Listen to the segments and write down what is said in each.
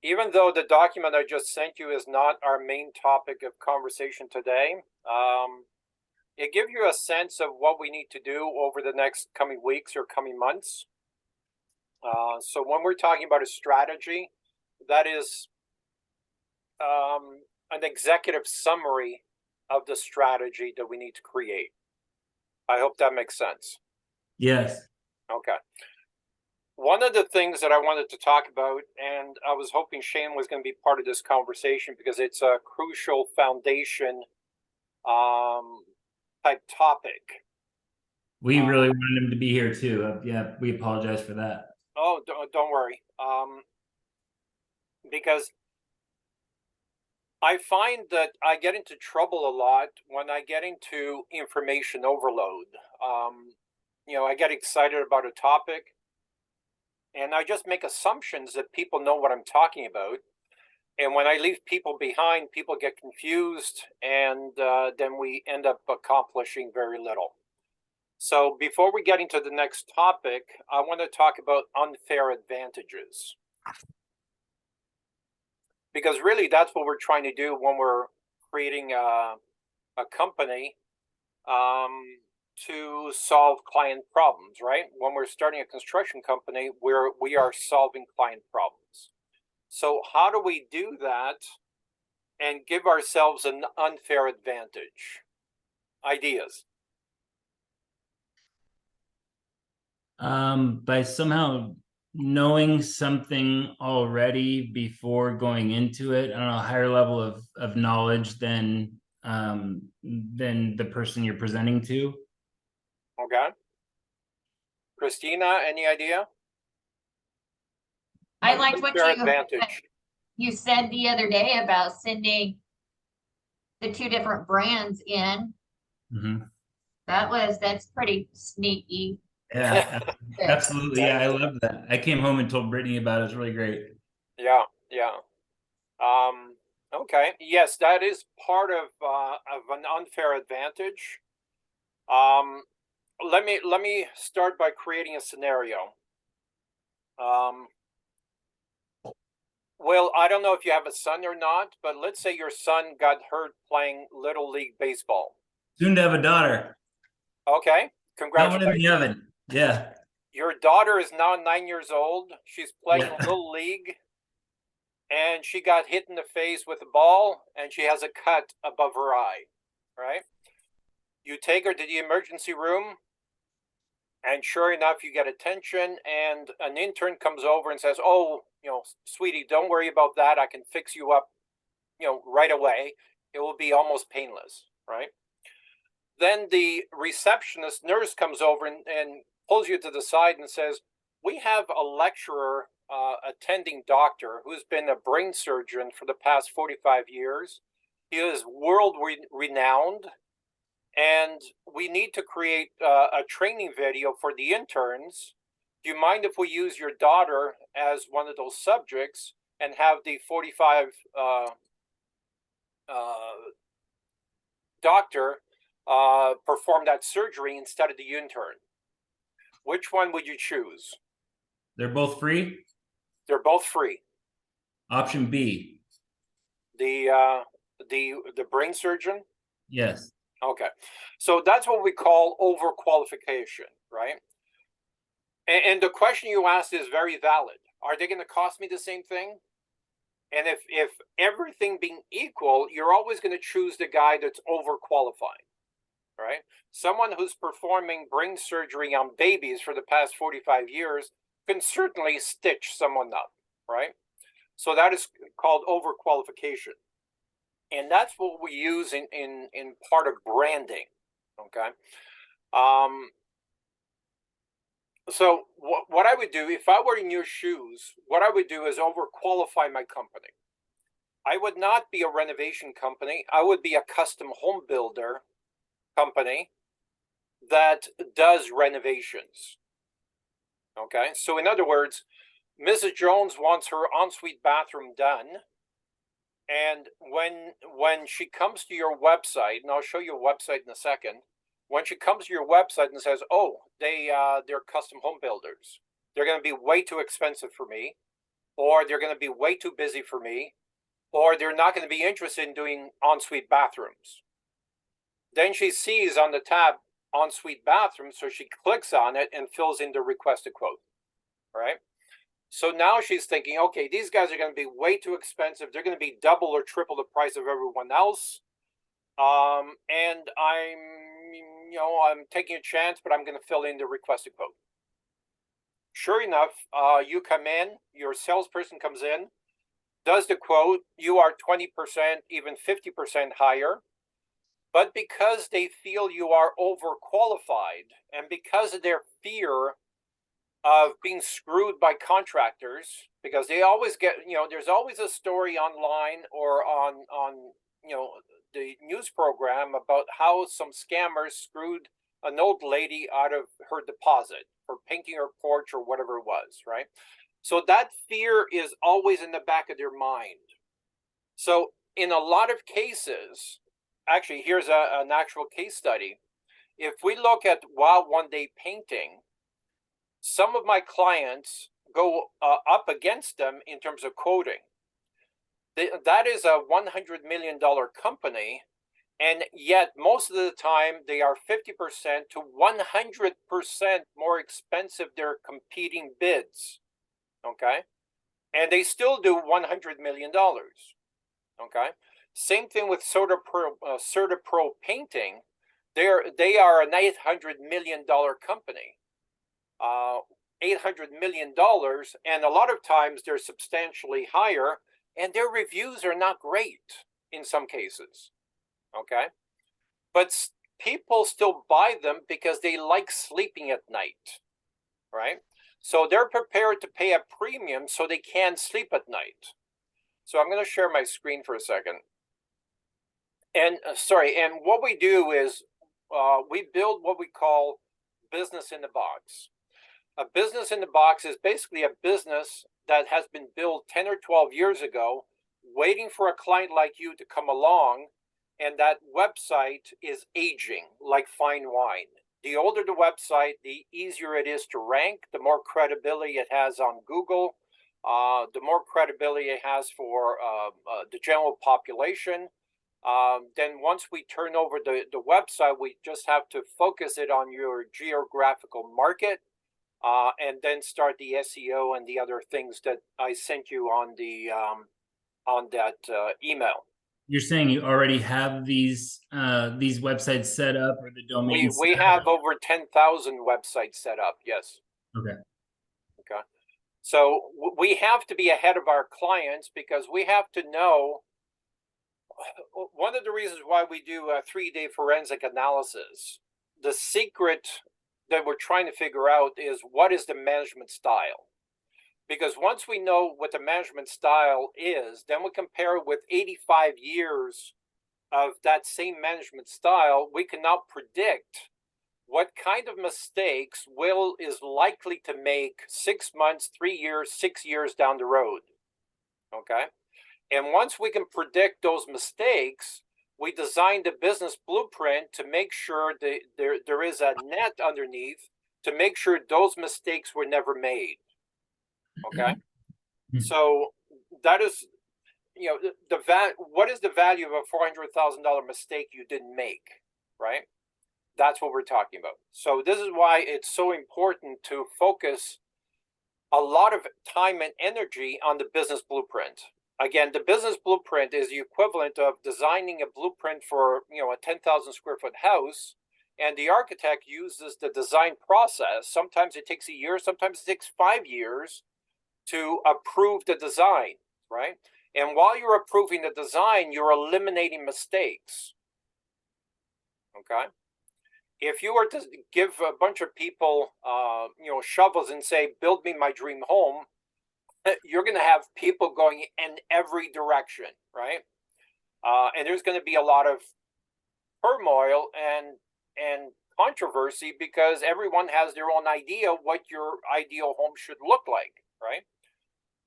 Even though the document I just sent you is not our main topic of conversation today, it gives you a sense of what we need to do over the next coming weeks or coming months. So when we're talking about a strategy, that is an executive summary of the strategy that we need to create. I hope that makes sense. Yes. Okay. One of the things that I wanted to talk about, and I was hoping Shane was going to be part of this conversation because it's a crucial foundation um, type topic. We Uh, really wanted him to be here too. Yeah, we apologize for that. oh, don't worry. Because I find that I get into trouble a lot when I get into information overload. I get excited about a topic and I just make assumptions that people know what I'm talking about. And when I leave people behind, people get confused, and then we end up accomplishing very little. So before we get into the next topic, I want to talk about unfair advantages. Because really, that's what we're trying to do when we're creating a company to solve client problems, right? When we're starting a construction company, we are solving client problems. So how do we do that and give ourselves an unfair advantage? Ideas. By somehow knowing something already before going into it, I don't know, a higher level of knowledge than the person you're presenting to. Okay. Christina, any idea? I An liked what unfair advantage. you said the other day about sending the two different brands in. Mhm. That's pretty sneaky. Yeah, But absolutely. Yeah, I love that. I came home and told Brittany about it. It's really great. Yeah, yeah. Um, okay. Yes, that is part of an unfair advantage. Um, let me start by creating a scenario. Um, well, I don't know if you have a son or not, but let's say your son got hurt playing Little League baseball. Soon to have a daughter. Okay, Got one in the congratulations. oven. Yeah. Your daughter is now 9 years old. She's playing Yeah. Little League and she got hit in the face with a ball and she has a cut above her eye, right? You take her to the emergency room and sure enough, you get attention and an intern comes over and says, "Oh, sweetie, don't worry about that. I can fix you up, right away. It will be almost painless," right? Then the receptionist nurse comes over and pulls you to the side and says, "We have a lecturer, attending doctor who's been a brain surgeon for the past 45 years. He is world renowned, and we need to create a training video for the interns. Do you mind if we use your daughter as one of those subjects and have the 45 doctor perform that surgery instead of the intern? Which one would you choose?" They're both free. They're both free. Option B. The uh, the brain surgeon. Yes. Okay, so that's what we call overqualification, right? And the question you asked is very valid. Are they going to cost me the same thing? And if everything being equal, you're always going to choose the guy that's overqualified, right? Someone who's performing brain surgery on babies for the past 45 years can certainly stitch someone up, right? So that is called overqualification. And that's what we use in part of branding, okay? Um, so what I would do if I were in your shoes, what I would do is overqualify my company. I would not be a renovation company. I would be a custom home builder company that does renovations. Okay, so in other words, Mrs. Jones wants her ensuite bathroom done, and when she comes to your website, and I'll show you a website in a second, when she comes to your website and says, "Oh, they're custom home builders. They're going to be way too expensive for me. or they're going to be way too busy for me, or they're not going to be interested in doing ensuite bathrooms. Then she sees on the tab ensuite bathroom, so she clicks on it and fills in the requested quote, right? So now she's thinking, okay, these guys are going to be way too expensive. They're going to be double or triple the price of everyone else. And I'm taking a chance, but I'm going to fill in the requested quote. Sure enough, you come in, your salesperson comes in, does the quote, you are 20%, even 50% higher. But because they feel you are overqualified, and because of their fear of being screwed by contractors, because they always get, there's always a story online or on the news program about how some scammers screwed an old lady out of her deposit for painting her porch or whatever it was, right? So that fear is always in the back of their mind. So in a lot of cases, actually, here's an actual case study. If we look at Wow One Day Painting, some of my clients go up against them in terms of quoting. That is a $100 million company, and yet most of the time they are 50% to 100% more expensive their competing bids, okay? And they still do $100 million, okay? Same thing with CertaPro Painting. They are an $800 million company. $800 million, and a lot of times they're substantially higher, and their reviews are not great in some cases, okay? But people still buy them because they like sleeping at night, right? So they're prepared to pay a premium so they can sleep at night. So I'm going to share my screen for a second. And and what we do is we build what we call business in the box. A business in the box is basically a business that has been built 10 or 12 years ago, waiting for a client like you to come along, and that website is aging like fine wine. The older the website, the easier it is to rank, the more credibility it has on Google, the more credibility it has for the general population. Then once we turn over the website, we just have to focus it on your geographical market. And then start the SEO and the other things that I sent you on that email. You're saying you already have these websites set up, or the domains? We have over 10,000 websites set up. Yes. Okay. Okay. So we have to be ahead of our clients because we have to know. One of the reasons why we do a 3-day forensic analysis, the secret that we're trying to figure out is what is the management style. Because once we know what the management style is, then we compare it with 85 years of that same management style, we can now predict what kind of mistakes Will is likely to make 6 months, 3 years, 6 years down the road. Okay? And once we can predict those mistakes, we designed a business blueprint to make sure that there is a net underneath to make sure those mistakes were never made. Okay? So that is, what is the value of a $400,000 mistake you didn't make, right? That's what we're talking about. So this is why it's so important to focus a lot of time and energy on the business blueprint. Again, the business blueprint is the equivalent of designing a blueprint for, a 10,000 square foot house, and the architect uses the design process. Sometimes it takes a year, sometimes it takes 5 years to approve the design, right? And while you're approving the design, you're eliminating mistakes, okay? If you were to give a bunch of people, shovels and say, build me my dream home, you're going to have people going in every direction, right? And there's going to be a lot of turmoil and controversy because everyone has their own idea what your ideal home should look like, right?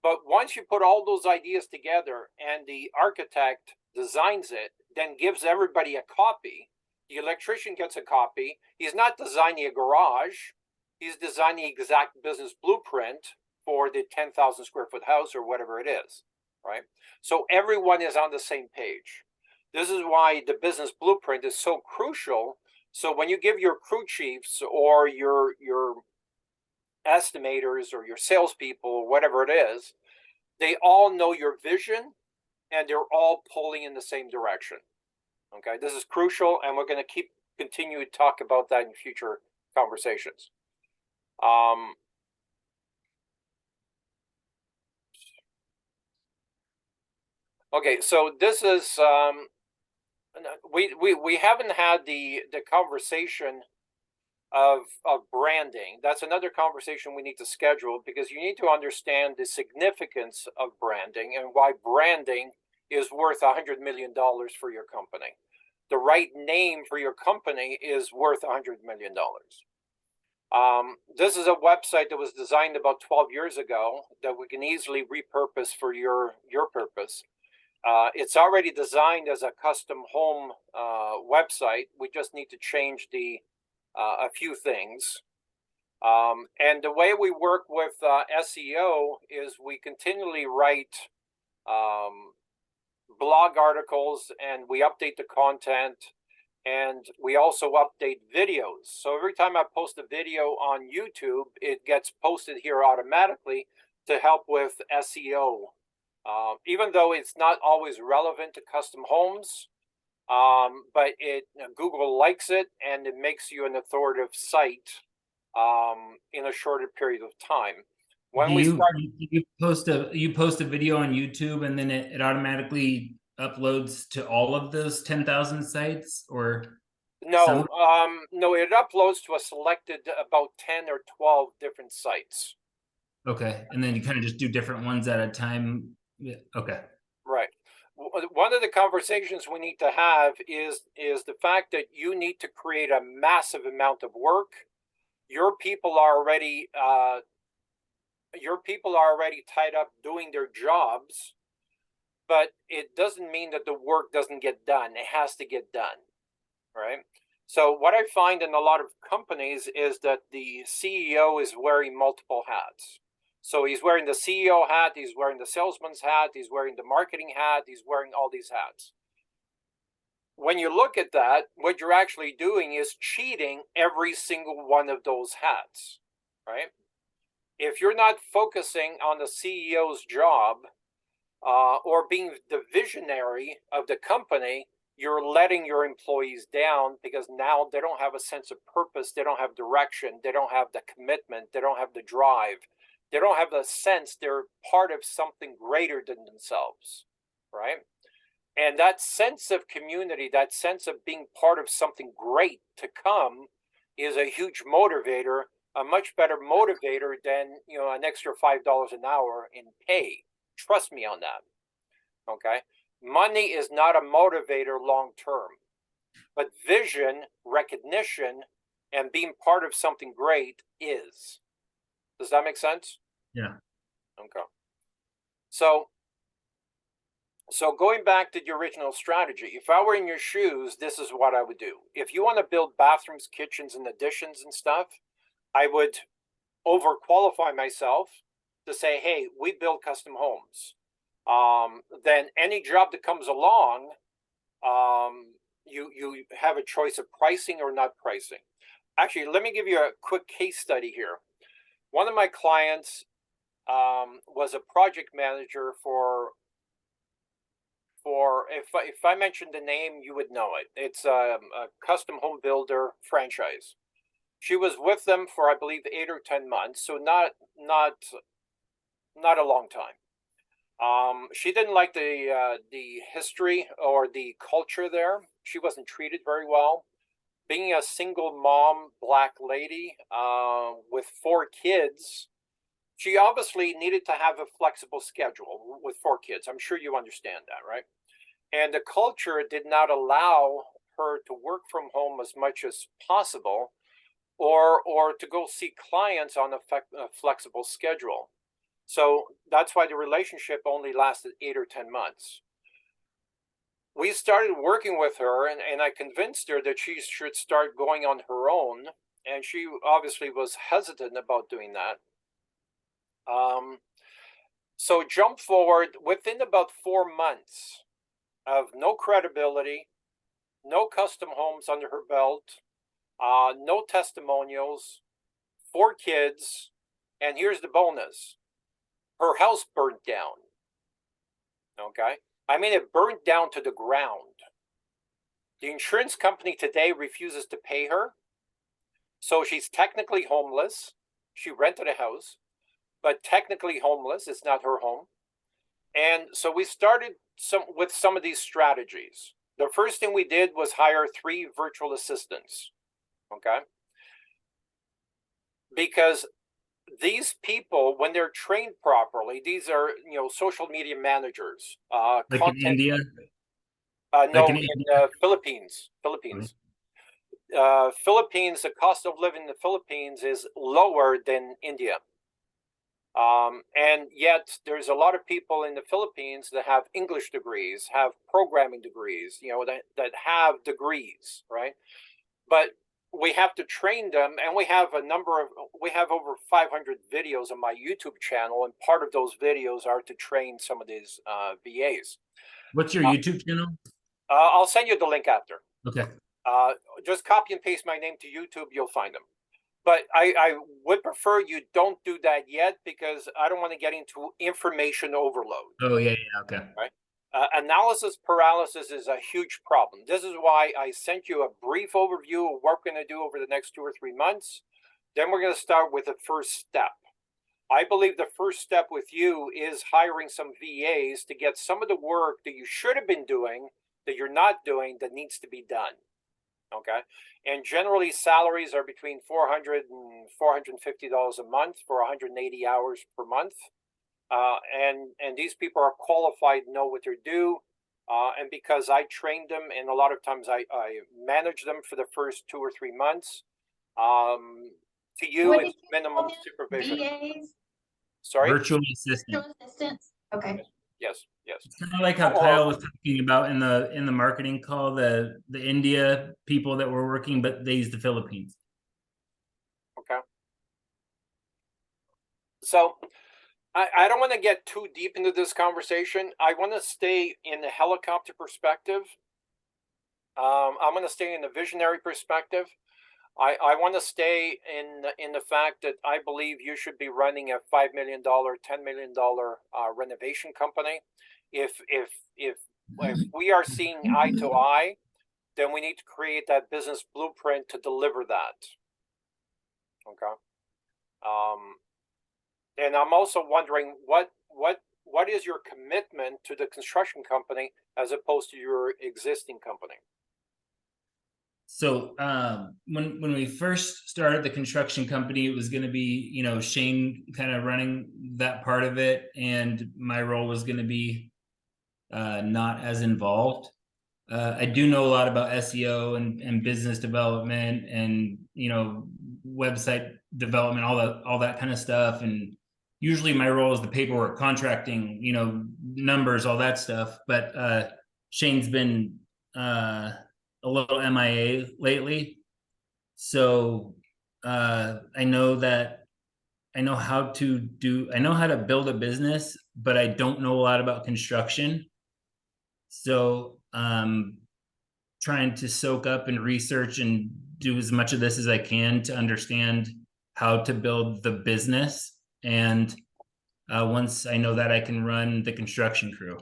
But once you put all those ideas together and the architect designs it, then gives everybody a copy, the electrician gets a copy. He's not designing a garage. He's designing the exact business blueprint for the 10,000 square foot house or whatever it is, right? So everyone is on the same page. This is why the business blueprint is so crucial. So when you give your crew chiefs or your estimators or your salespeople, or whatever it is, they all know your vision and they're all pulling in the same direction. Okay, this is crucial, and we're going to continue to talk about that in future conversations. Okay, so this is we haven't had the conversation of branding. That's another conversation we need to schedule, because you need to understand the significance of branding and why branding is worth $100 million for your company. The right name for your company is worth $100 million. This is a website that was designed about 12 years ago that we can easily repurpose for your purpose. It's already designed as a custom home website. We just need to change a few things. And the way we work with SEO is we continually write blog articles, and we update the content, and we also update videos. So every time I post a video on YouTube, it gets posted here automatically to help with SEO. Even though it's not always relevant to custom homes, but Google likes it, and it makes you an authoritative site in a shorter period of time. When you post a video on YouTube, and then it automatically uploads to all of those 10,000 sites, or no, no, it uploads to a selected about 10 or 12 different sites. Okay, and then you kind of just do different ones at a time. Yeah. Okay. Right. One of the conversations we need to have is the fact that you need to create a massive amount of work. Your people are already tied up doing their jobs, but it doesn't mean that the work doesn't get done. It has to get done, right? So what I find in a lot of companies is that the CEO is wearing multiple hats. So he's wearing the CEO hat, he's wearing the salesman's hat, he's wearing the marketing hat, he's wearing all these hats. When you look at that, what you're actually doing is cheating every single one of those hats, right? If you're not focusing on the CEO's job or being the visionary of the company, you're letting your employees down, because now they don't have a sense of purpose, they don't have direction, they don't have the commitment, they don't have the drive, they don't have the sense they're part of something greater than themselves, right? And that sense of community, that sense of being part of something great to come, is a huge motivator, a much better motivator than, an extra $5 an hour in pay. Trust me on that. Okay? Money is not a motivator long term, but vision, recognition, and being part of something great is. Does that make sense? Yeah. Okay. So going back to the original strategy, if I were in your shoes, this is what I would do. If you want to build bathrooms, kitchens, and additions and stuff, I would overqualify myself to say, hey, we build custom homes. Then any job that comes along, you have a choice of pricing or not pricing. Actually, let me give you a quick case study here. One of my clients was a project manager for if I mentioned the name, you would know it. It's a custom home builder franchise. She was with them for, I believe, 8 or 10 months, so not a long time. She didn't like the history or the culture there. She wasn't treated very well. Being a single mom, black lady with 4 kids, she obviously needed to have a flexible schedule with 4 kids. I'm sure you understand that, right? And the culture did not allow her to work from home as much as possible, or to go see clients on a flexible schedule. So that's why the relationship only lasted 8 or 10 months. We started working with her, and I convinced her that she should start going on her own, and she obviously was hesitant about doing that. So jump forward within about 4 months of no credibility, no custom homes under her belt, no testimonials, 4 kids, and here's the bonus. Her house burnt down. Okay? I mean, it burnt down to the ground. The insurance company today refuses to pay her. So she's technically homeless. She rented a house, but technically homeless. It's not her home. And so we started with some of these strategies. The first thing we did was hire 3 virtual assistants. Okay? Because these people, when they're trained properly, these are, social media managers, Like in content. India? No, Like in in India? Philippines. Philippines, the cost of living in the Philippines is lower than India. And yet there's a lot of people in the Philippines that have English degrees, have programming degrees, that have degrees, right? But we have to train them, and we have over 500 videos on my YouTube channel, and part of those videos are to train some of these VAs. What's your YouTube channel? I'll send you the link after. Okay. Just copy and paste my name to YouTube, you'll find them. But I would prefer you don't do that yet, because I don't want to get into information overload. Oh, yeah, okay. Right? Analysis paralysis is a huge problem. This is why I sent you a brief overview of what we're going to do over the next 2 or 3 months. Then we're going to start with the first step. I believe the first step with you is hiring some VAs to get some of the work that you should have been doing, that you're not doing, that needs to be done. Okay? And generally salaries are between $400 and $450 a month for 180 hours per month. And these people are qualified, know what they're due. And because I trained them, and a lot of times I manage them for the first 2 or 3 months. To you, What it's did you minimum call them? supervision. VAs? Sorry? Virtual assistant. Virtual assistants? Okay. Yes. It's kind of like how Kyle was talking about in the marketing call, the India people that were working, but they use the Philippines. Okay. So I don't want to get too deep into this conversation. I want to stay in the helicopter perspective. I'm going to stay in the visionary perspective. I want to stay in the fact that I believe you should be running a $5 million, $10 million renovation company. If we are seeing eye to eye, then we need to create that business blueprint to deliver that. Okay. And I'm also wondering what is your commitment to the construction company as opposed to your existing company? So when we first started the construction company, it was going to be, Shane kind of running that part of it, and my role was going to be not as involved. I do know a lot about SEO and business development and, website development, all that kind of stuff. And usually my role is the paperwork, contracting, numbers, all that stuff. But Shane's been a little MIA lately. So I know how to build a business, but I don't know a lot about construction. So trying to soak up and research and do as much of this as I can to understand how to build the business. And once I know that, I can run the construction crew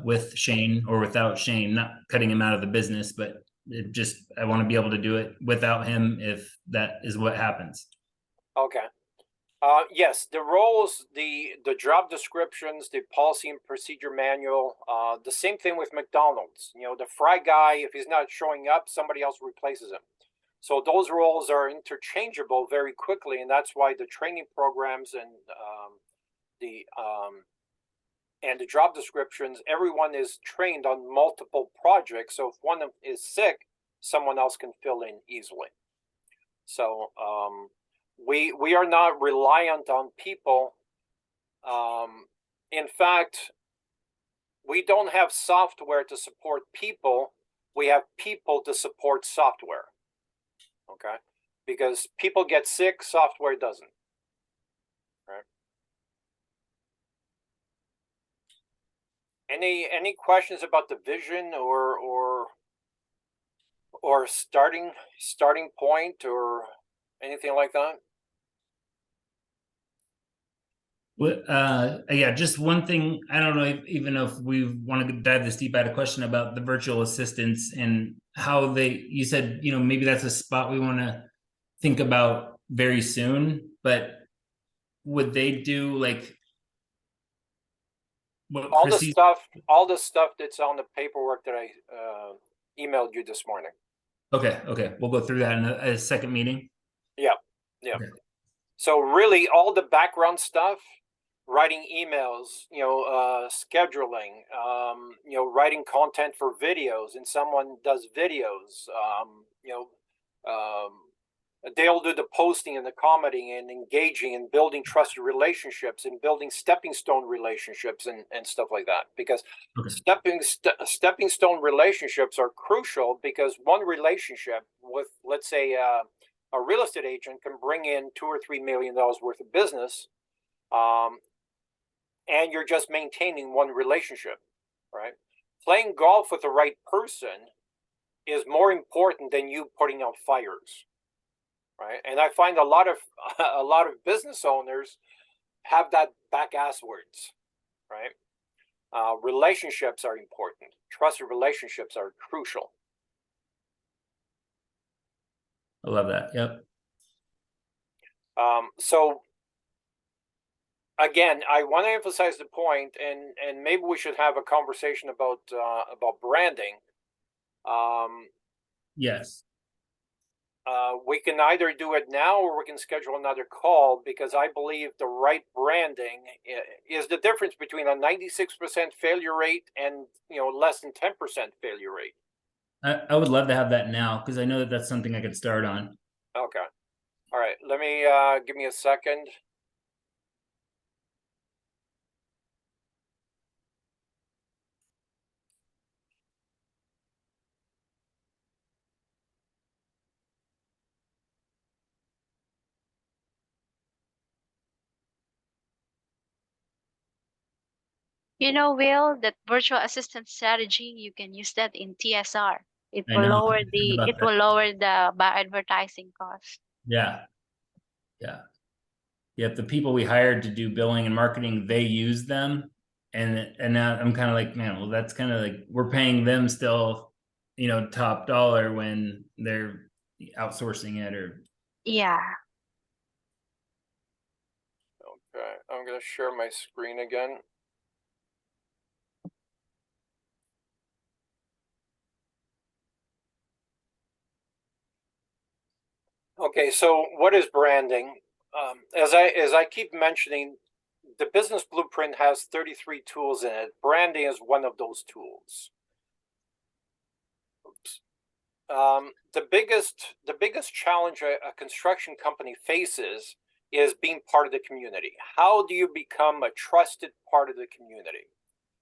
with Shane or without Shane, not cutting him out of the business, but I want to be able to do it without him if that is what happens. Okay. Yes, the roles, the job descriptions, the policy and procedure manual, the same thing with McDonald's. The fry guy, if he's not showing up, somebody else replaces him. So those roles are interchangeable very quickly, and that's why the training programs and the job descriptions, everyone is trained on multiple projects. So if one is sick, someone else can fill in easily. So we are not reliant on people. In fact, we don't have software to support people. We have people to support software. Okay? Because people get sick, software doesn't. Any questions about the vision or starting point or anything like that? Yeah, just one thing. I don't know even if we want to dive this deep. I had a question about the virtual assistants and how you said, maybe that's a spot we want to think about very soon, but would they do like what All Chrissy's? all the stuff that's on the paperwork that I emailed you this morning. Okay. We'll go through that in a second meeting. Yeah. Okay. So really all the background stuff, writing emails, scheduling, writing content for videos, and someone does videos, they'll do the posting and the commenting and engaging and building trusted relationships and building stepping stone relationships and stuff like that. Because stepping stone relationships are crucial, because one relationship with, let's say, a real estate agent can bring in $2 or $3 million worth of business, and you're just maintaining one relationship, right? Playing golf with the right person is more important than you putting out fires, right? And I find a lot of business owners have that back ass words, right? Relationships are important. Trusted relationships are crucial. I love that. Yep. So again, I want to emphasize the point, and maybe we should have a conversation about branding. Yes. We can either do it now or we can schedule another call, because I believe the right branding is the difference between a 96% failure rate and less than 10% failure rate. I would love to have that now, because I know that that's something I could start on. Okay. All right. Let me give me a second. Will, that virtual assistant strategy, you can use that in TSR. It I will know. lower About it that. will lower the by advertising cost. Yeah. Yet the people we hired to do billing and marketing, they use them. And now I'm kind of like, man, well, that's kind of like we're paying them still, top dollar when they're outsourcing it or. Yeah. Okay. I'm going to share my screen again. Okay, so what is branding? As I keep mentioning, the business blueprint has 33 tools in it. Branding is one of those tools. Oops. The biggest challenge a construction company faces is being part of the community. How do you become a trusted part of the community,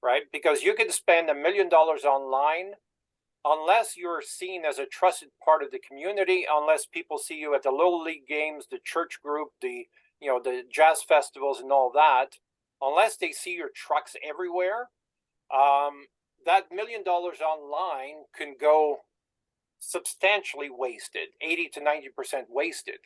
right? Because you can spend $1 million online, unless you're seen as a trusted part of the community, unless people see you at the little league games, the church group, the jazz festivals and all that, unless they see your trucks everywhere, that $1 million online can go substantially wasted, 80 to 90% wasted.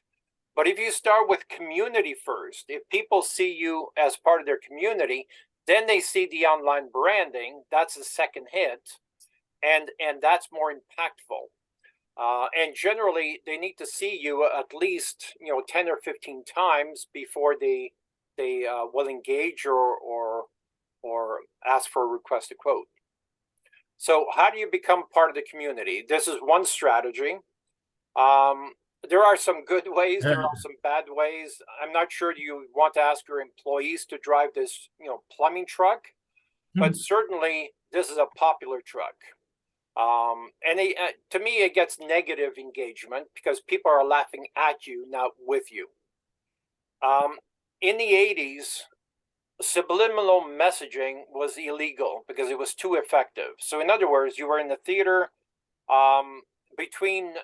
But if you start with community first, if people see you as part of their community, then they see the online branding. That's the second hit. And that's more impactful. And generally, they need to see you at least 10 or 15 times before they will engage or ask for a request to quote. So how do you become part of the community? This is one strategy. There are some good ways. There are some bad ways. I'm not sure you want to ask your employees to drive this plumbing truck, but certainly this is a popular truck. And to me, it gets negative engagement because people are laughing at you, not with you. In the 80s, subliminal messaging was illegal because it was too effective. So in other words, you were in the theater, between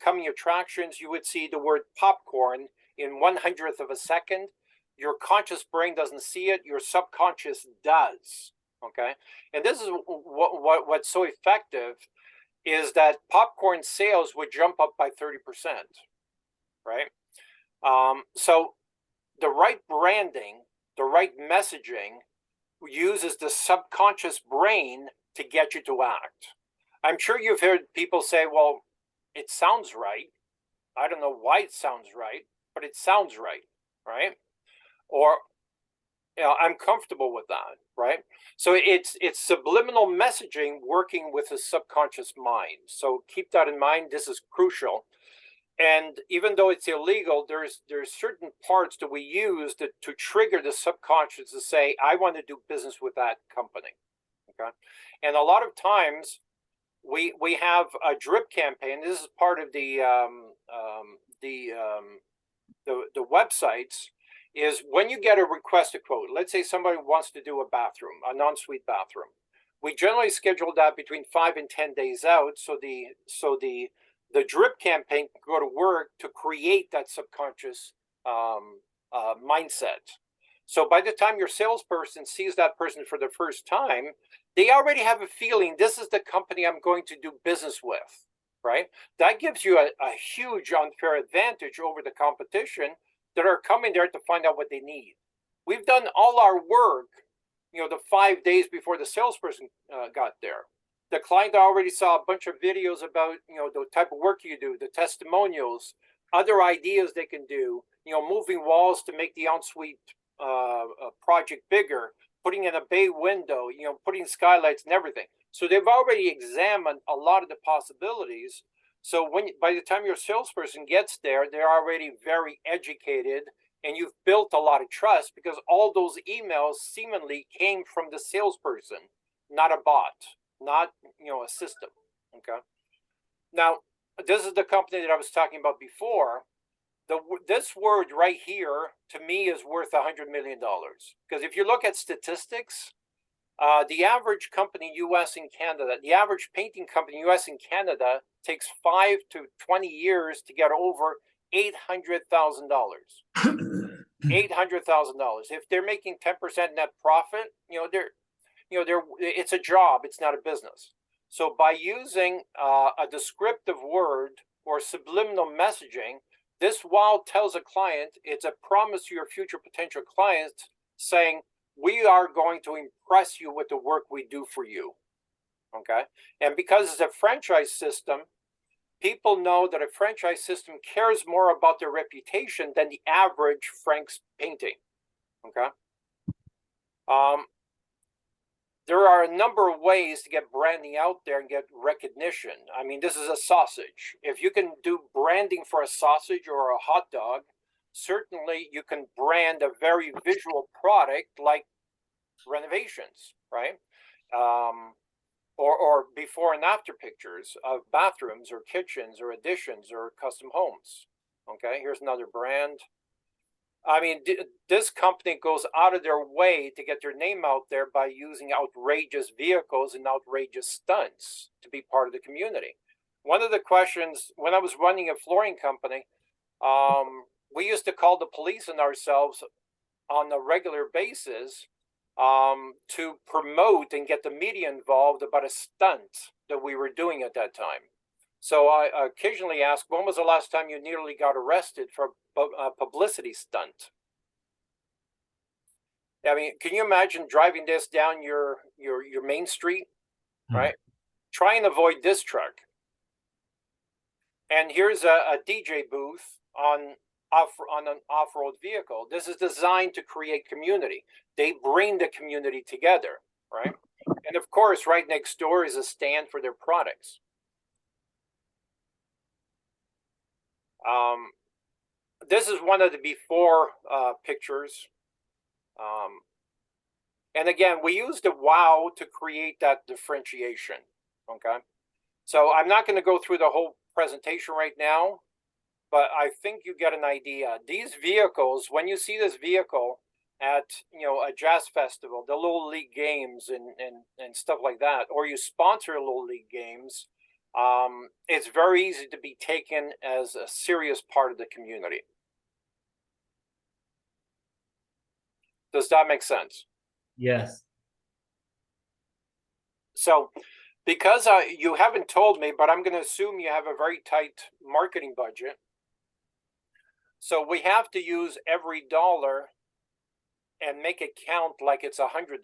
coming attractions, you would see the word popcorn in 1/100th of a second. Your conscious brain doesn't see it, your subconscious does. Okay, and this is what's so effective is that popcorn sales would jump up by 30%, right? So the right branding, the right messaging uses the subconscious brain to get you to act. I'm sure you've heard people say, well, it sounds right. I don't know why it sounds right, but it sounds right, right? Or, I'm comfortable with that, right? So it's subliminal messaging working with the subconscious mind. So keep that in mind. This is crucial. And even though it's illegal, there's certain parts that we use to trigger the subconscious to say, I want to do business with that company. Okay. And a lot of times we have a drip campaign. This is part of the websites, is when you get a request a quote, let's say somebody wants to do a bathroom, an ensuite bathroom. We generally schedule that between 5 and 10 days out. So the drip campaign can go to work to create that subconscious mindset. So by the time your salesperson sees that person for the first time, they already have a feeling this is the company I'm going to do business with, right? That gives you a huge unfair advantage over the competition that are coming there to find out what they need. We've done all our work, the 5 days before the salesperson got there. The client already saw a bunch of videos about, the type of work you do, the testimonials, other ideas they can do, moving walls to make the ensuite project bigger, putting in a bay window, putting skylights and everything. So they've already examined a lot of the possibilities. So by the time your salesperson gets there, they're already very educated, and you've built a lot of trust because all those emails seemingly came from the salesperson, not a bot, not a system. Okay. Now, this is the company that I was talking about before. This word right here to me is worth $100 million, because if you look at statistics, the average company US and Canada, the average painting company US and Canada takes 5 to 20 years to get over $800,000. $800,000. If they're making 10% net profit, it's a job. It's not a business. So by using a descriptive word or subliminal messaging, this wow tells a client, it's a promise to your future potential clients saying, we are going to impress you with the work we do for you. Okay. And because it's a franchise system, people know that a franchise system cares more about their reputation than the average Frank's painting. Okay. There are a number of ways to get branding out there and get recognition. I mean, this is a sausage. If you can do branding for a sausage or a hot dog, certainly you can brand a very visual product like renovations, right? Or before and after pictures of bathrooms or kitchens or additions or custom homes. Okay, here's another brand. I mean, this company goes out of their way to get their name out there by using outrageous vehicles and outrageous stunts to be part of the community. One of the questions, when I was running a flooring company, we used to call the police on ourselves on a regular basis to promote and get the media involved about a stunt that we were doing at that time. So I occasionally ask, when was the last time you nearly got arrested for a publicity stunt? I mean, can you imagine driving this down your main street, right? Try and avoid this truck. And here's a DJ booth on an off-road vehicle. This is designed to create community. They bring the community together, right? And of course, right next door is a stand for their products. This is one of the before pictures. And again, we used the wow to create that differentiation, okay? So I'm not going to go through the whole presentation right now, but I think you get an idea. These vehicles, when you see this vehicle at a jazz festival, the Little League games and stuff like that, or you sponsor Little League games, it's very easy to be taken as a serious part of the community. Does that make sense? Yes. So because you haven't told me, but I'm going to assume you have a very tight marketing budget. So we have to use every dollar and make it count like it's $100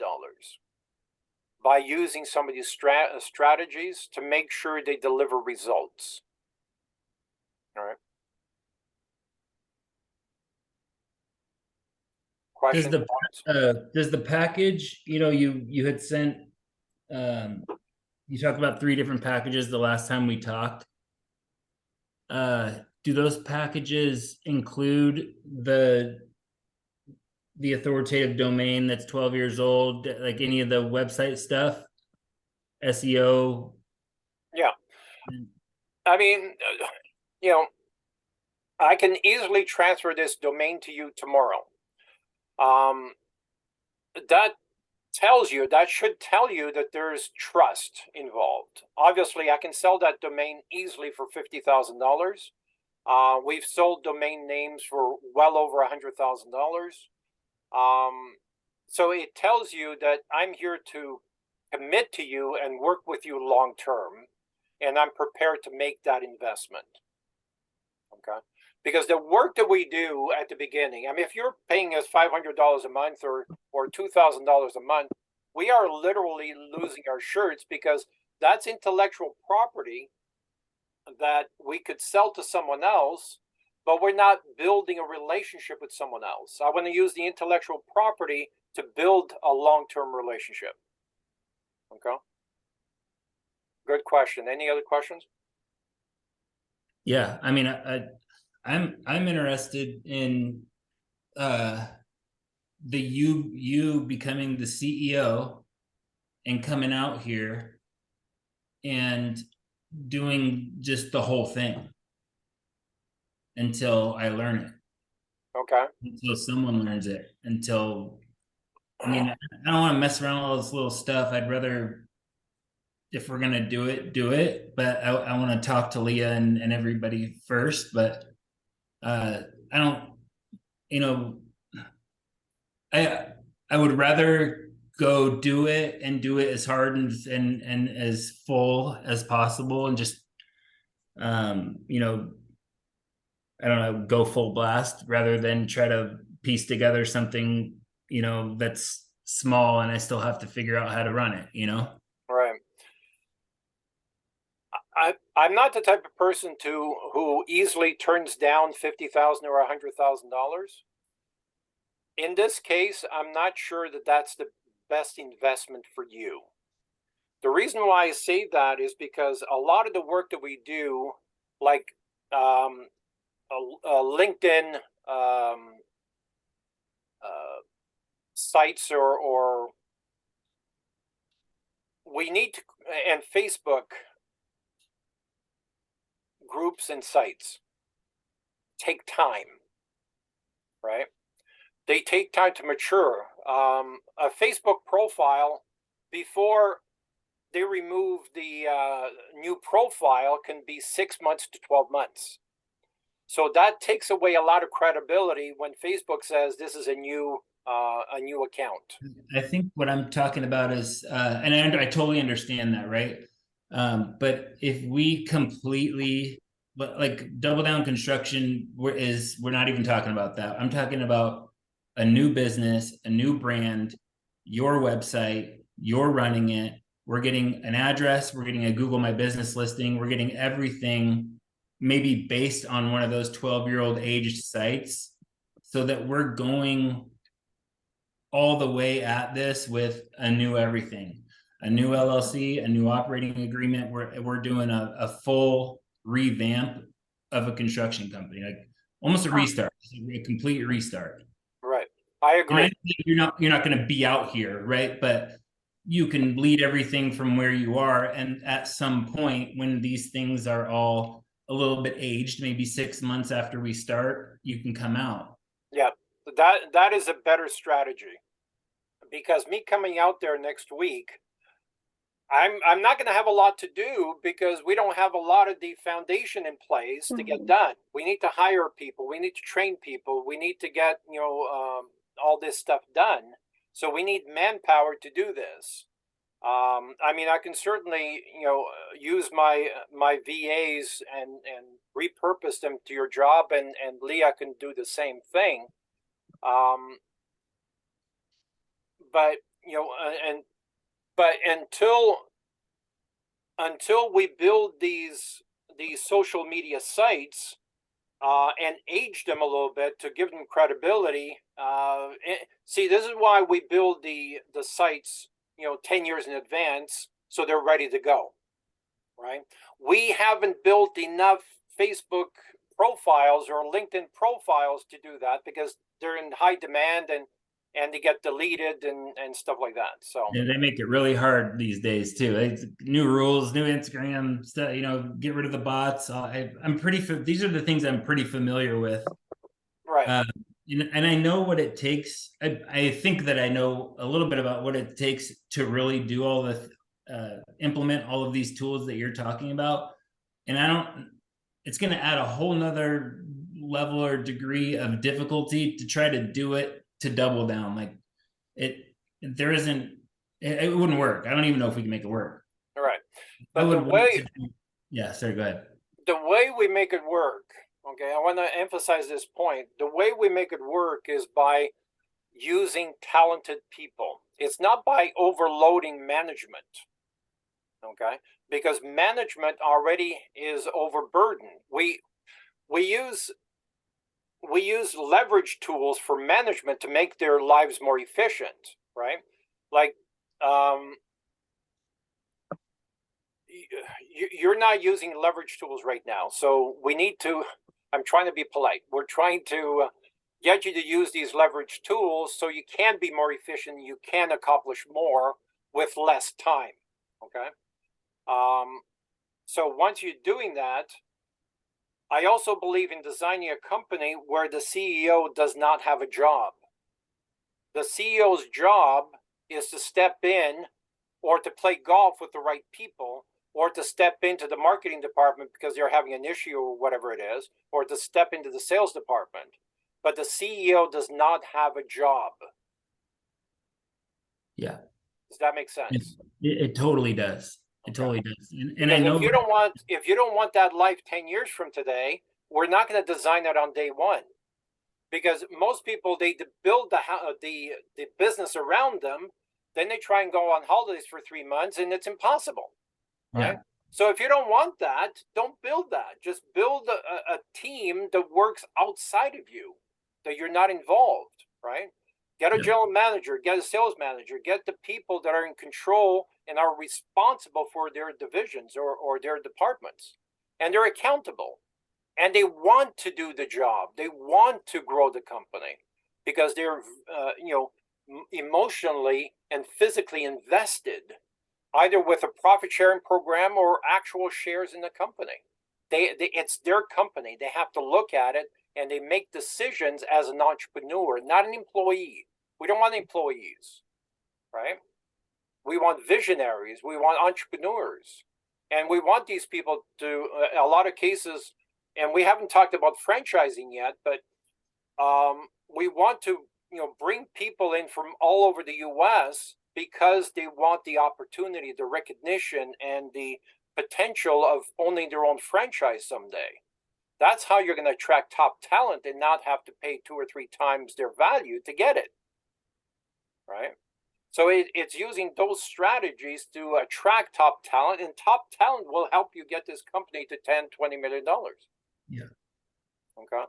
by using some of these strategies to make sure they deliver results. All right. Questions? Does the package, you had sent, you talked about 3 different packages the last time we talked. Do those packages include the authoritative domain that's 12 years old, like any of the website stuff, SEO? Yeah. I mean, I can easily transfer this domain to you tomorrow. That should tell you that there's trust involved. Obviously, I can sell that domain easily for $50,000. We've sold domain names for well over $100,000. So it tells you that I'm here to commit to you and work with you long term, and I'm prepared to make that investment. Okay. Because the work that we do at the beginning, I mean, if you're paying us $500 a month or $2,000 a month, we are literally losing our shirts, because that's intellectual property that we could sell to someone else, but we're not building a relationship with someone else. I want to use the intellectual property to build a long-term relationship. Okay. Good question. Any other questions? Yeah, I mean, I'm interested in you becoming the CEO and coming out here and doing just the whole thing until I learn it. Okay. Until someone learns it. I mean, I don't want to mess around with all this little stuff. I'd rather, if we're gonna do it. But I want to talk to Leah and everybody first. But I don't, I would rather go do it and do it as hard and as full as possible, and just I don't know, go full blast, rather than try to piece together something that's small and I still have to figure out how to run it. Right. I'm not the type of person who easily turns down $50,000 or $100,000. In this case, I'm not sure that that's the best investment for you. The reason why I say that is because a lot of the work that we do, like LinkedIn sites, or we need to, and Facebook groups and sites take time, right? They take time to mature. A Facebook profile, before they remove the new profile, can be 6 months to 12 months. So that takes away a lot of credibility when Facebook says this is a new account. I think what I'm talking about is, and I totally understand that, right? But if we completely, like Double Down Construction, we're not even talking about that. I'm talking about a new business, a new brand, your website, you're running it. We're getting an address, we're getting a Google My Business listing, we're getting everything maybe based on one of those 12-year-old aged sites, so that we're going all the way at this with a new everything, a new LLC, a new operating agreement. We're doing a full revamp of a construction company, like almost a restart, a complete restart. Right. I agree. You're not going to be out here, right? But you can lead everything from where you are, and at some point when these things are all a little bit aged, maybe 6 months after we start, you can come out. Yeah, that is a better strategy, because me coming out there next week, I'm not going to have a lot to do, because we don't have a lot of the foundation in place to get done. We need to hire people. We need to train people. We need to get all this stuff done. So we need manpower to do this. I mean, I can certainly, use my VAs and repurpose them to your job, and Leah can do the same thing. But but until we build these social media sites and age them a little bit to give them credibility. See, this is why we build the sites, 10 years in advance, so they're ready to go, right? We haven't built enough Facebook profiles or LinkedIn profiles to do that because they're in high demand and they get deleted and stuff like that. So And they make it really hard these days too. It's new rules, new Instagram stuff. Get rid of the bots. I'm pretty. These are the things I'm pretty familiar with. right. And I know what it takes. I think that I know a little bit about what it takes to really do all the implement all of these tools that you're talking about. And I don't. It's going to add a whole nother level or degree of difficulty to try to do it to double down. Like there isn't. It wouldn't work. I don't even know if we can make it work. All right. I But would want to do, yeah, sorry, go ahead. the way we make it work, okay, I want to emphasize this point. The way we make it work is by using talented people. It's not by overloading management, okay? Because management already is overburdened. We use leverage tools for management to make their lives more efficient, right? Like you're not using leverage tools right now, so we need to. I'm trying to be polite. We're trying to get you to use these leverage tools so you can be more efficient. You can accomplish more with less time. Okay. So once you're doing that, I also believe in designing a company where the CEO does not have a job. The CEO's job is to step in or to play golf with the right people, or to step into the marketing department because they're having an issue or whatever it is, or to step into the sales department. But the CEO does not have a job. Yeah. Does that make sense? It totally does. It totally does. And I know if you don't want that life 10 years from today, we're not going to design it on day one. Because most people, they build the business around them, then they try and go on holidays for 3 months, and it's impossible, right? Yeah. So if you don't want that, don't build that. Just build a team that works outside of you, that you're not involved, right? Get a general manager, get a sales manager, get the people that are in control and are responsible for their divisions or their departments, and they're accountable. And they want to do the job. They want to grow the company because they're, emotionally and physically invested, either with a profit sharing program or actual shares in the company. It's their company. They have to look at it and they make decisions as an entrepreneur, not an employee. We don't want employees, right? We want visionaries. We want entrepreneurs. And we want these people to, a lot of cases, and we haven't talked about franchising yet, but we want to, bring people in from all over the U.S. because they want the opportunity, the recognition, and the potential of owning their own franchise someday. That's how you're going to attract top talent and not have to pay 2 or 3 times their value to get it, right? So it's using those strategies to attract top talent, and top talent will help you get this company to $10-20 million. Yeah. Okay.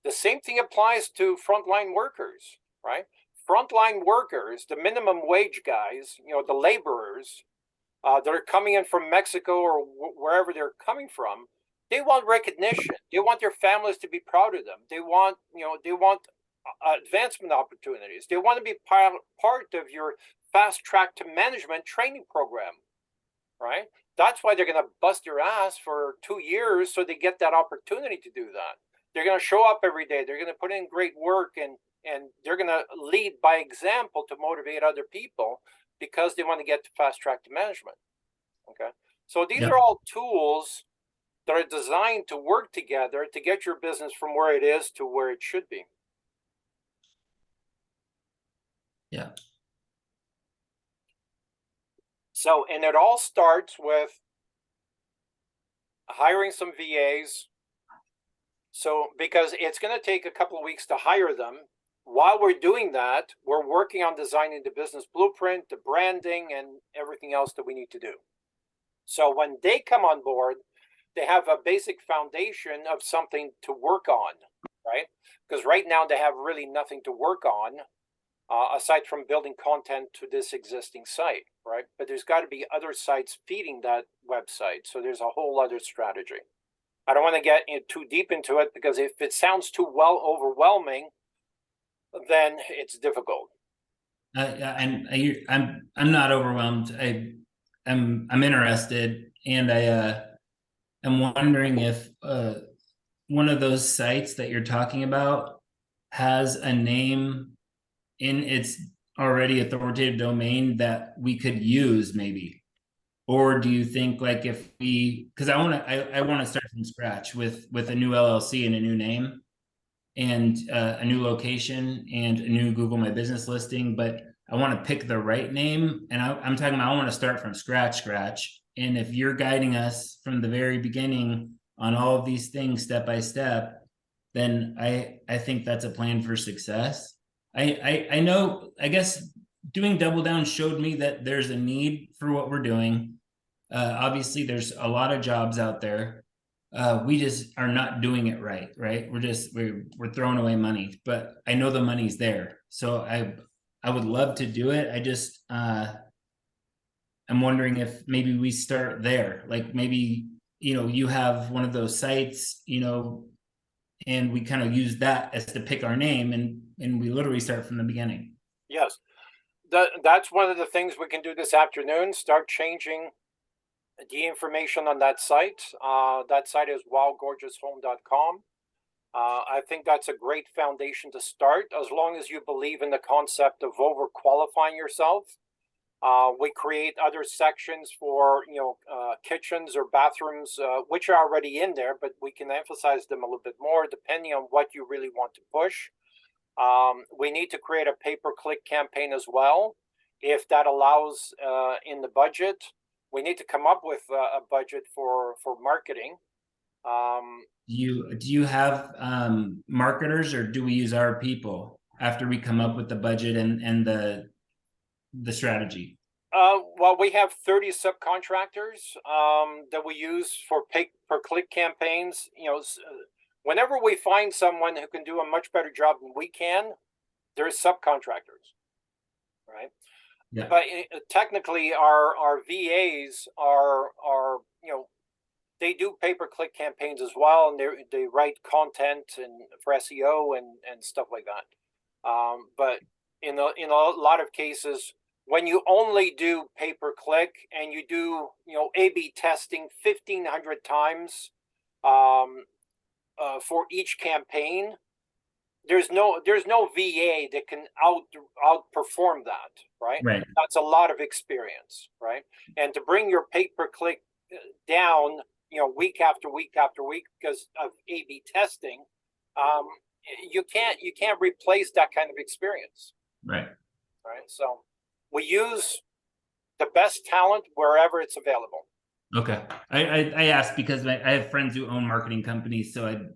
The same thing applies to frontline workers, right? Frontline workers, the minimum wage guys, the laborers that are coming in from Mexico or wherever they're coming from, they want recognition. They want their families to be proud of them. They want, advancement opportunities. They want to be part of your fast track to management training program, right? That's why they're going to bust your ass for 2 years so they get that opportunity to do that. They're going to show up every day. They're going to put in great work, and they're going to lead by example to motivate other people because they want to get to fast track to management. Okay. So these are all tools that are designed to work together to get your business from where it is to where it should be. Yeah. So, and it all starts with hiring some VAs. So, because it's going to take a couple of weeks to hire them. While we're doing that, we're working on designing the business blueprint, the branding, and everything else that we need to do. So when they come on board, they have a basic foundation of something to work on, right? Because right now they have really nothing to work on aside from building content to this existing site, right? But there's got to be other sites feeding that website. So there's a whole other strategy. I don't want to get too deep into it because if it sounds too overwhelming, then it's difficult. I'm not overwhelmed. I'm interested, and I'm wondering if one of those sites that you're talking about has a name in its already authoritative domain that we could use, maybe. Or do you think, like, if we, because I want to start from scratch with a new LLC and a new name and a new location and a new Google My Business listing, but I want to pick the right name, and I'm talking about I want to start from scratch. And if you're guiding us from the very beginning on all of these things step by step, then I think that's a plan for success. I know, I guess doing Double Down showed me that there's a need for what we're doing. Obviously, there's a lot of jobs out there. We just are not doing it right. We're throwing away money, but I know the money's there. So I would love to do it. I just I'm wondering if maybe we start there. Like maybe, you have one of those sites, and we kind of use that as to pick our name, and we literally start from the beginning. Yes. That's one of the things we can do this afternoon. Start changing the information on that site. That site is wildgorgeoushome.com. I think that's a great foundation to start, as long as you believe in the concept of overqualifying yourself. We create other sections for kitchens or bathrooms, which are already in there, but we can emphasize them a little bit more depending on what you really want to push. We need to create a pay-per-click campaign as well, if that allows in the budget. We need to come up with a budget for marketing. Do you have marketers, or do we use our people after we come up with the budget and the strategy? Well, we have 30 subcontractors that we use for pay-per-click campaigns. Whenever we find someone who can do a much better job than we can, there's subcontractors, right? Yeah. But technically, our VAs are they do pay-per-click campaigns as well, and they write content and for SEO and stuff like that. But in a lot of cases, when you only do pay-per-click and you do A/B testing 1,500 times for each campaign, there's no VA that can outperform that, right? Right. That's a lot of experience, right? And to bring your pay-per-click down, week after week after week because of A/B testing, you can't replace that kind of experience. Right. So we use the best talent wherever it's available. Okay. I asked because I have friends who own marketing companies, so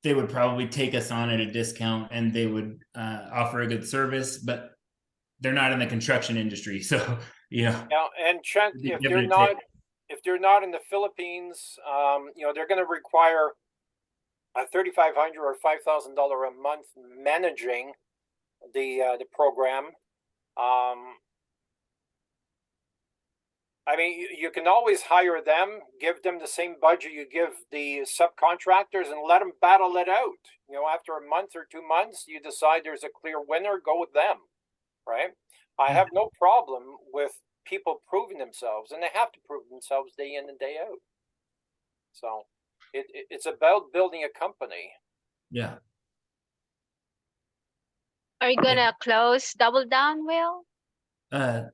they would probably take us on at a discount, and they would offer a good service, but they're not in the construction industry. So, Now, and if they're not in the Philippines, they're going to require a $3,500 or $5,000 a month managing the program. I mean, you can always hire them, give them the same budget you give the subcontractors, and let them battle it out. After a month or 2 months, you decide there's a clear winner, go with them, right? I have no problem with people proving themselves, and they have to prove themselves day in and day out. So it's about building a company. yeah. Are you gonna close Double Down, Will? I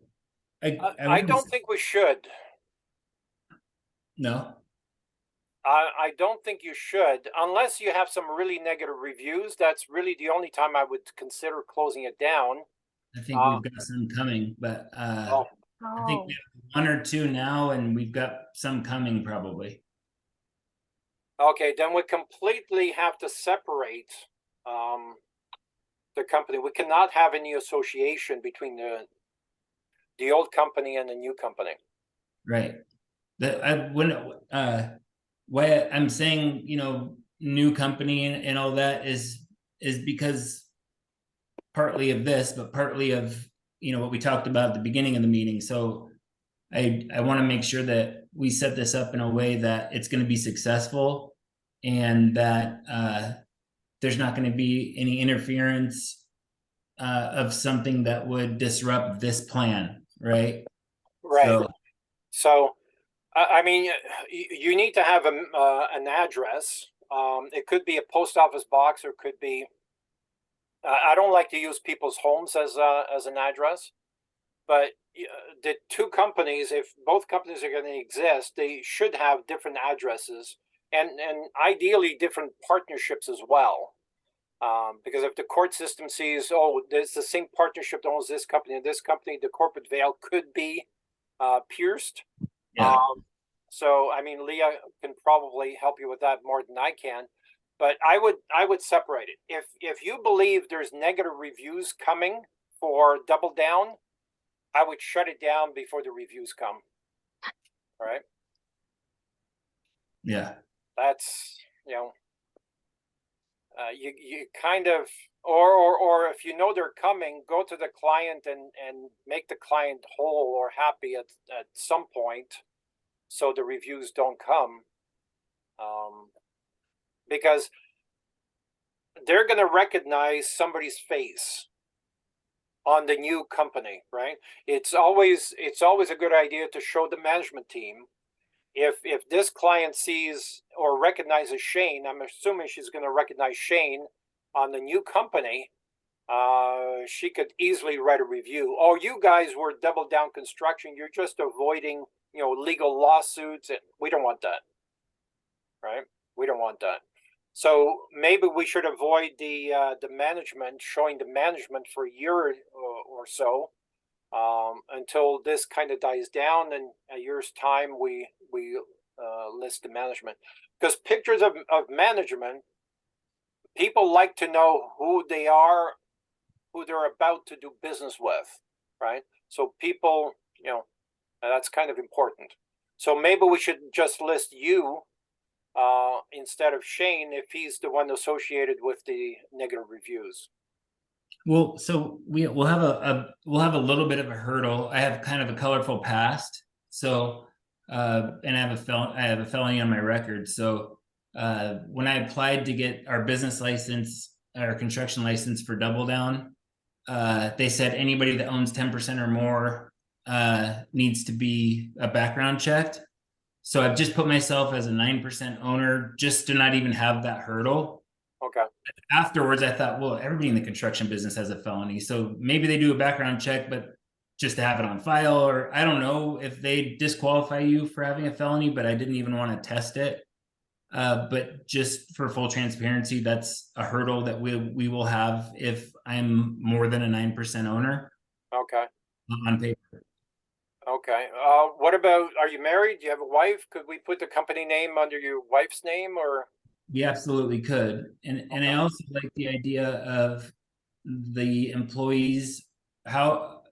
don't think we should. No. I don't think you should, unless you have some really negative reviews. That's really the only time I would consider closing it down. I think we've got some coming, but Oh, I think Oh, we have 1 or 2 now, and we've got some coming probably. okay, then we completely have to separate the company. We cannot have any association between the old company and the new company. Right. That I when why I'm saying, new company and all that is because partly of this, but partly of, what we talked about at the beginning of the meeting. So I want to make sure that we set this up in a way that it's going to be successful, and that there's not going to be any interference of something that would disrupt this plan, right? Right. So So, I mean, you need to have an address. It could be a post office box, or it could be. I don't like to use people's homes as an address, but the two companies, if both companies are going to exist, they should have different addresses, and ideally different partnerships as well. Because if the court system sees, oh, there's the same partnership that owns this company and this company, the corporate veil could be pierced. yeah. So I mean, Leah can probably help you with that more than I can. But I would separate it. If you believe there's negative reviews coming for Double Down, I would shut it down before the reviews come. All right. Yeah. That's, you kind of, or if you know they're coming, go to the client and make the client whole or happy at some point, so the reviews don't come, because they're going to recognize somebody's face on the new company, right? It's always a good idea to show the management team. If this client sees or recognizes Shane, I'm assuming she's going to recognize Shane on the new company. She could easily write a review. Oh, you guys were Double Down Construction. You're just avoiding, legal lawsuits. And we don't want that, right? We don't want that. So maybe we should avoid the management, showing the management for a year or so, until this kind of dies down. In a year's time, we list the management, because pictures of management, people like to know who they are, who they're about to do business with, right? So people, that's kind of important. So maybe we should just list you instead of Shane, if he's the one associated with the negative reviews. Well, so we'll have we'll have a little bit of a hurdle. I have kind of a colorful past, so and I have a felony on my record. So when I applied to get our business license, our construction license for Double Down, they said anybody that owns 10% or more needs to be a background checked. So I've just put myself as a 9% owner, just to not even have that hurdle. Okay. Afterwards, I thought, well, everybody in the construction business has a felony, so maybe they do a background check, but just to have it on file, or I don't know if they disqualify you for having a felony, but I didn't even want to test it. But just for full transparency, that's a hurdle that we will have if I'm more than a 9% owner. Okay. On paper. Okay. What about, are you married? Do you have a wife? Could we put the company name under your wife's name, or? We absolutely could. And I also like the idea of the employees, how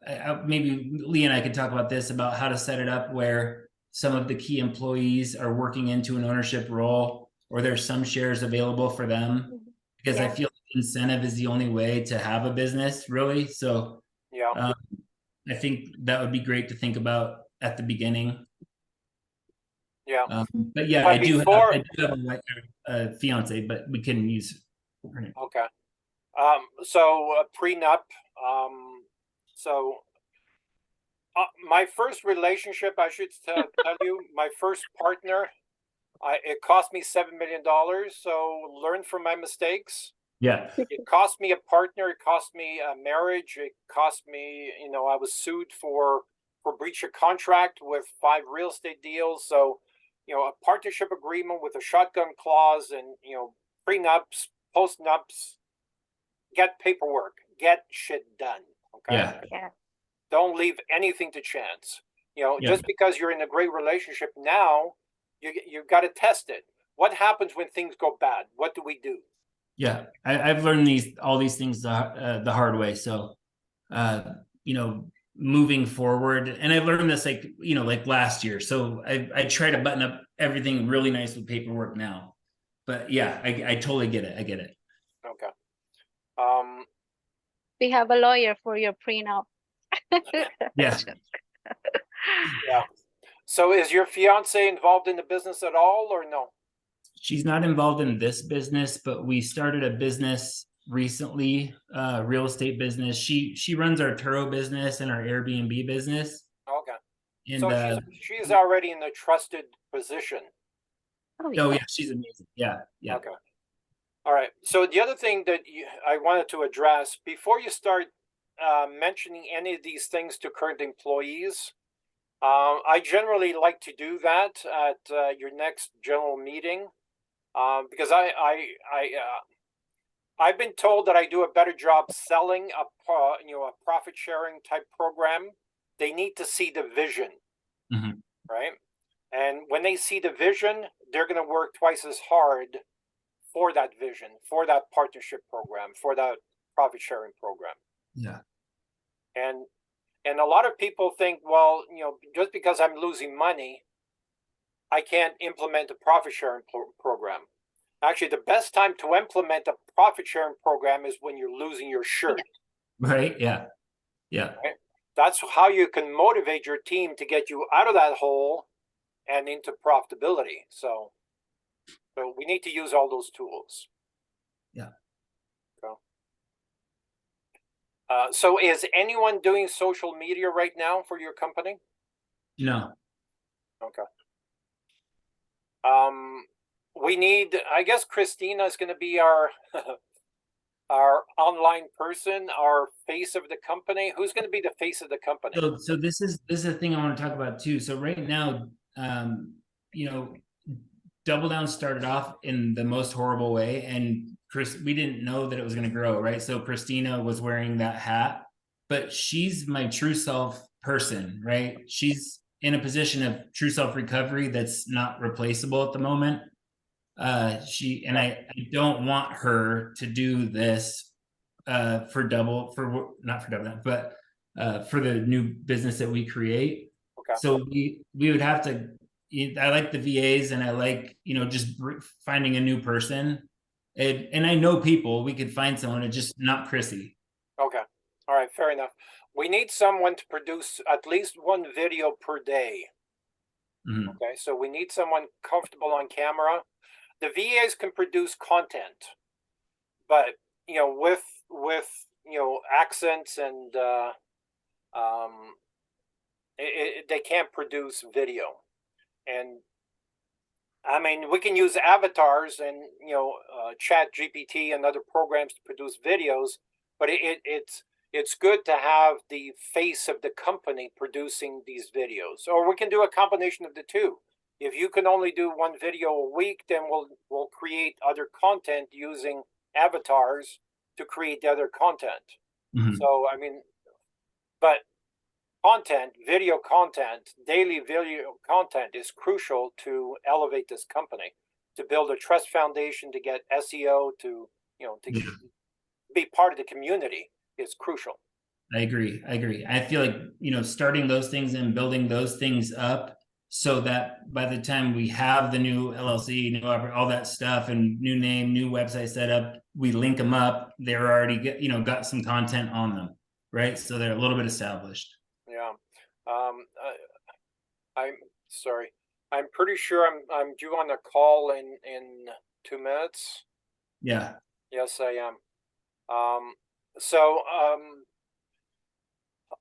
maybe Lee and I could talk about this, about how to set it up where some of the key employees are working into an ownership role, or there's some shares available for them, because I feel incentive is the only way to have a business, really. So Yeah. I think that would be great to think about at the beginning. Yeah. But yeah, But I do before- have a fiance, but we can use her name. Okay. So prenup. So my first relationship, I should tell you, my first partner, it cost me $7 million. So learn from my mistakes. Yeah. It cost me a partner. It cost me a marriage. It cost me, I was sued for breach of contract with 5 real estate deals. So, a partnership agreement with a shotgun clause, and, prenups, post-nups, get paperwork, get shit done. Okay. Yeah. Yeah. Don't leave anything to chance. You know, Yeah. just because you're in a great relationship now, you've got to test it. What happens when things go bad? What do we do? Yeah, I've learned all these things the hard way. So, you know, moving forward, and I learned this like like last year. So I try to button up everything really nice with paperwork now. But yeah, I totally get it. I get it. Okay. Um, We have a lawyer for your prenup. Yeah. yeah. So is your fiance involved in the business at all, or no? She's not involved in this business, but we started a business recently, real estate business. She runs our Turo business and our Airbnb business. Okay. And So she's already in a trusted position. Oh, oh yeah. yeah, she's amazing. Yeah, yeah. Okay. All right. So the other thing that I wanted to address before you start mentioning any of these things to current employees, I generally like to do that at your next general meeting because I've been told that I do a better job selling a profit sharing type program. They need to see the vision, Mhm. right? And when they see the vision, they're going to work twice as hard for that vision, for that partnership program, for that profit sharing program. Yeah. And a lot of people think, well, just because I'm losing money, I can't implement a profit sharing program. Actually, the best time to implement a profit sharing program is when you're losing your shirt. Right. Yeah. Yeah. Right? That's how you can motivate your team to get you out of that hole and into profitability. So we need to use all those tools. Yeah. So is anyone doing social media right now for your company? No. Okay. We need, I guess Christina is going to be our our online person, our face of the company. Who's going to be the face of the company? So this is a thing I want to talk about too. So right now, Double Down started off in the most horrible way, and we didn't know that it was going to grow, right? So Christina was wearing that hat, but she's my true self person, right? She's in a position of true self recovery that's not replaceable at the moment. I don't want her to do this not for Double Down, but for the new business that we create. Okay. So we would have to. I like the VAs, and I like just finding a new person, and I know people. We could find someone, and just not Chrissy. Okay. All right. Fair enough. We need someone to produce at least one video per day. Mhm. Okay. So we need someone comfortable on camera. The VAs can produce content, but with accents and they can't produce video. And I mean, we can use avatars and Chat GPT and other programs to produce videos, but it's good to have the face of the company producing these videos, or we can do a combination of the two. If you can only do one video a week, then we'll create other content using avatars to create the other content. Mhm. So I mean, but video content, daily video content is crucial to elevate this company, to build a trust foundation, to get SEO, to be part of the community is crucial. I agree. I feel like starting those things and building those things up, so that by the time we have the new LLC, all that stuff, and new name, new website set up, we link them up. They're already got some content on them, right? So they're a little bit established. Yeah. I'm sorry. I'm pretty sure I'm due on a call in 2 minutes. Yeah. Yes, I am. So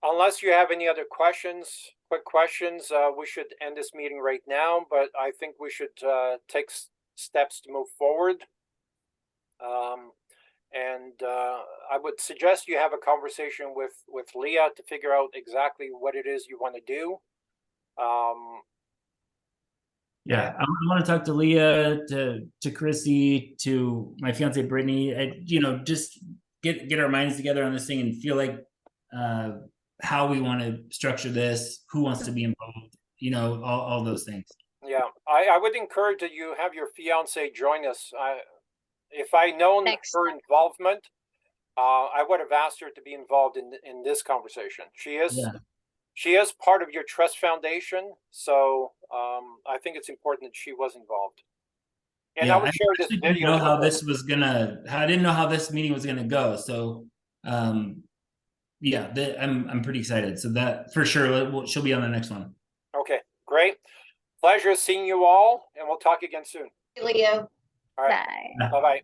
unless you have any other quick questions, we should end this meeting right now. But I think we should take steps to move forward. And I would suggest you have a conversation with Leah to figure out exactly what it is you want to do. Yeah, I want to talk to Leah, to Chrissy, to my fiance Brittany. Just get our minds together on this thing and feel like how we want to structure this, who wants to be involved, you know, all those things. Yeah, I would encourage that you have your fiance join us. If I known Next her time. involvement, I would have asked her to be involved in this conversation. She is part of your trust foundation, so I think it's important that she was involved. And I would share this actually didn't video. know how this was gonna. I didn't know how this meeting was gonna go. So, yeah, I'm pretty excited. So that for sure, she'll be on the next one. Okay, great. Pleasure seeing you all, and we'll talk again soon. Leo. All right. Bye. Bye-bye.